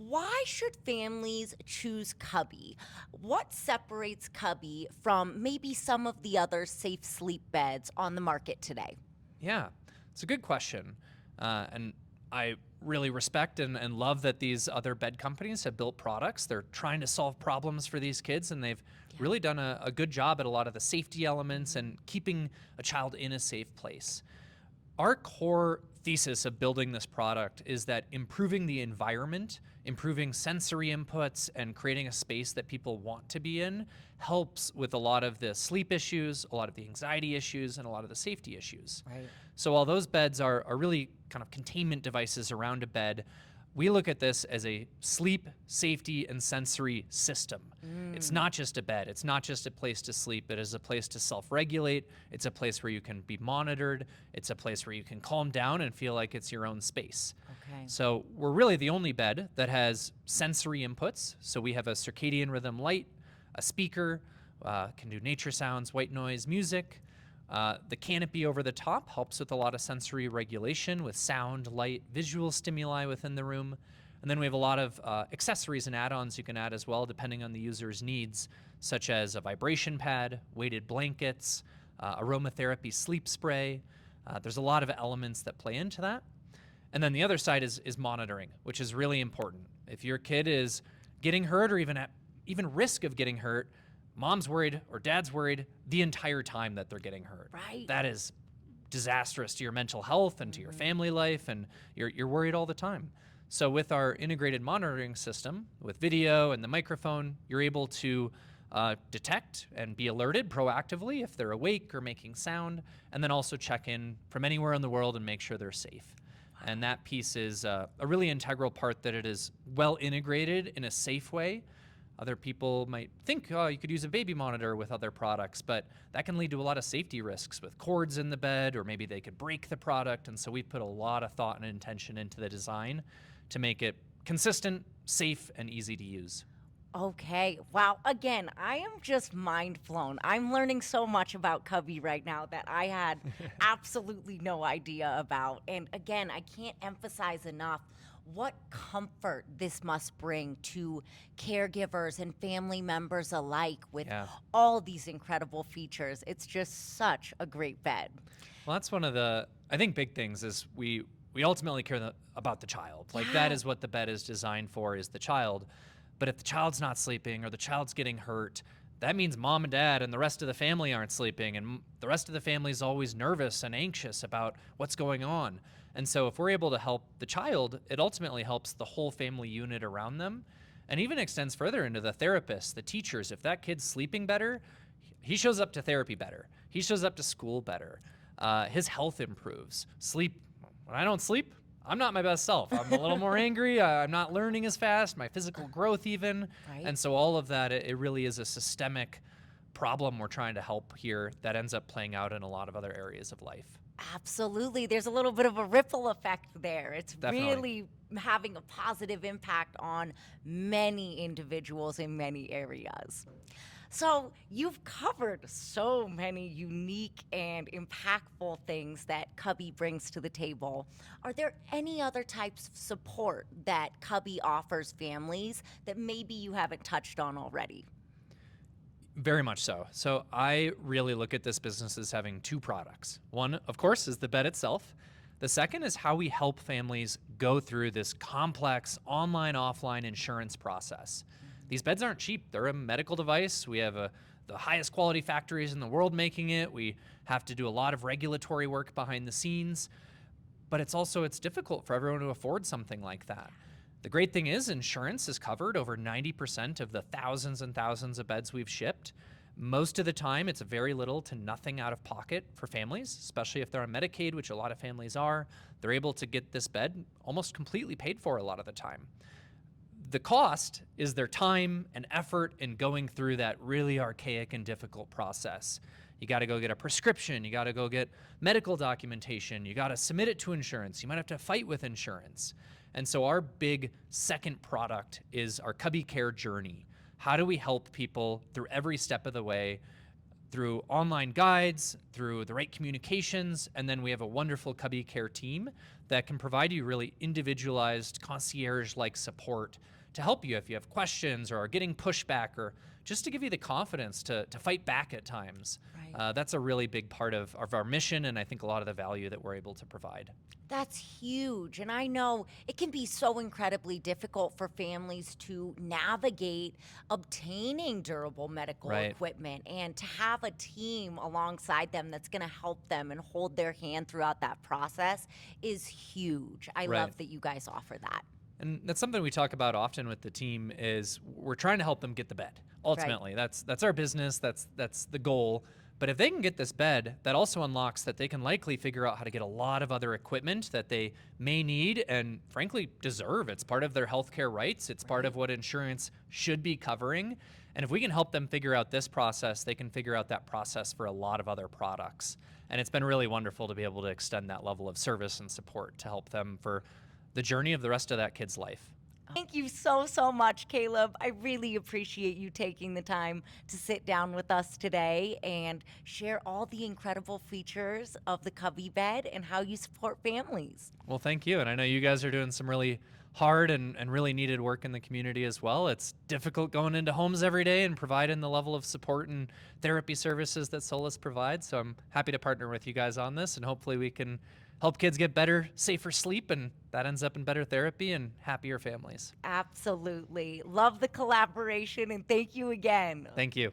why should families choose Cubby? What separates Cubby from maybe some of the other safe sleep beds on the market today? Yeah, it's a good question. And I really respect and love that these other bed companies have built products. They're trying to solve problems for these kids, and they've Yeah. really done a good job at a lot of the safety elements and keeping a child in a safe place. Our core thesis of building this product is that improving the environment, improving sensory inputs, and creating a space that people want to be in helps with a lot of the sleep issues, a lot of the anxiety issues, and a lot of the safety issues. Right. So while those beds are really kind of containment devices around a bed, we look at this as a sleep, safety, and sensory system. It's not just a bed. It's not just a place to sleep. It is a place to self-regulate. It's a place where you can be monitored. It's a place where you can calm down and feel like it's your own space. Okay. So we're really the only bed that has sensory inputs. So we have a circadian rhythm light, a speaker, can do nature sounds, white noise, music. The canopy over the top helps with a lot of sensory regulation with sound, light, visual stimuli within the room. And then we have a lot of accessories and add-ons you can add as well, depending on the user's needs, such as a vibration pad, weighted blankets, aromatherapy sleep spray. There's a lot of elements that play into that. And then the other side is monitoring, which is really important. If your kid is getting hurt or even at risk of getting hurt, mom's worried or dad's worried the entire time that they're getting hurt. Right. That is disastrous to your mental health and to your family life, and you're worried all the time. So with our integrated monitoring system, with video and the microphone, you're able to detect and be alerted proactively if they're awake or making sound, and then also check in from anywhere in the world and make sure they're safe. And that piece is a really integral part, that it is well integrated in a safe way. Other people might think, oh, you could use a baby monitor with other products, but that can lead to a lot of safety risks with cords in the bed, or maybe they could break the product. And so we've put a lot of thought and intention into the design to make it consistent, safe, and easy to use. Okay. Wow. Again, I am just mind blown. I'm learning so much about Cubby right now that I had absolutely no idea about. And again, I can't emphasize enough what comfort this must bring to caregivers and family members alike with Yeah. all these incredible features. It's just such a great bed. Well, that's one of the, I think, big things is we ultimately care about the child. Like, that Yeah. is what the bed is designed for, is the child. But if the child's not sleeping or the child's getting hurt, that means mom and dad and the rest of the family aren't sleeping, and the rest of the family is always nervous and anxious about what's going on. And so if we're able to help the child, it ultimately helps the whole family unit around them, and even extends further into the therapists, the teachers. If that kid's sleeping better, he shows up to therapy better. He shows up to school better. His health improves. Sleep, when I don't sleep, I'm not my best self. I'm a little more angry. I'm not learning as fast, my physical growth even. Right. And so all of that, it really is a systemic problem we're trying to help here that ends up playing out in a lot of other areas of life. Absolutely. There's a little bit of a ripple effect there. It's Definitely. really having a positive impact on many individuals in many areas. So, you've covered so many unique and impactful things that Cubby brings to the table. Are there any other types of support that Cubby offers families that maybe you haven't touched on already? Very much so. So I really look at this business as having two products. One, of course, is the bed itself. The second is how we help families go through this complex online, offline insurance process. These beds aren't cheap. They're a medical device. We have the highest quality factories in the world making it. We have to do a lot of regulatory work behind the scenes. But it's difficult for everyone to afford something like that. The great thing is insurance is covered over 90% of the thousands and thousands of beds we've shipped. Most of the time, it's very little to nothing out of pocket for families, especially if they're on Medicaid, which a lot of families are. They're able to get this bed almost completely paid for a lot of the time. The cost is their time and effort in going through that really archaic and difficult process. You got to go get a prescription. You got to go get medical documentation. You got to submit it to insurance. You might have to fight with insurance. And so our big second product is our Cubby Care journey. How do we help people through every step of the way through online guides, through the right communications, and then we have a wonderful Cubby Care team that can provide you really individualized concierge-like support to help you if you have questions or are getting pushback, or just to give you the confidence to fight back at times. Right. That's a really big part of our mission, and I think a lot of the value that we're able to provide. That's huge. And I know it can be so incredibly difficult for families to navigate obtaining durable medical Right. equipment and to have a team alongside them that's going to help them and hold their hand throughout that process is huge. I Right. love that you guys offer that. And that's something we talk about often with the team is we're trying to help them get the bed. Right. Ultimately, that's our business. That's the goal. But if they can get this bed, that also unlocks that they can likely figure out how to get a lot of other equipment that they may need and frankly deserve. It's part of their healthcare rights. It's part Right. of what insurance should be covering. And if we can help them figure out this process, they can figure out that process for a lot of other products. And it's been really wonderful to be able to extend that level of service and support to help them for the journey of the rest of that kid's life. Thank you so, so much, Caleb. I really appreciate you taking the time to sit down with us today and share all the incredible features of the Cubby bed and how you support families. Well, thank you. And I know you guys are doing some really hard and really needed work in the community as well. It's difficult going into homes every day and providing the level of support and therapy services that Solus provides. So I'm happy to partner with you guys on this, and hopefully we can help kids get better, safer sleep, and that ends up in better therapy and happier families. Absolutely. Love the collaboration and thank you again. Thank you.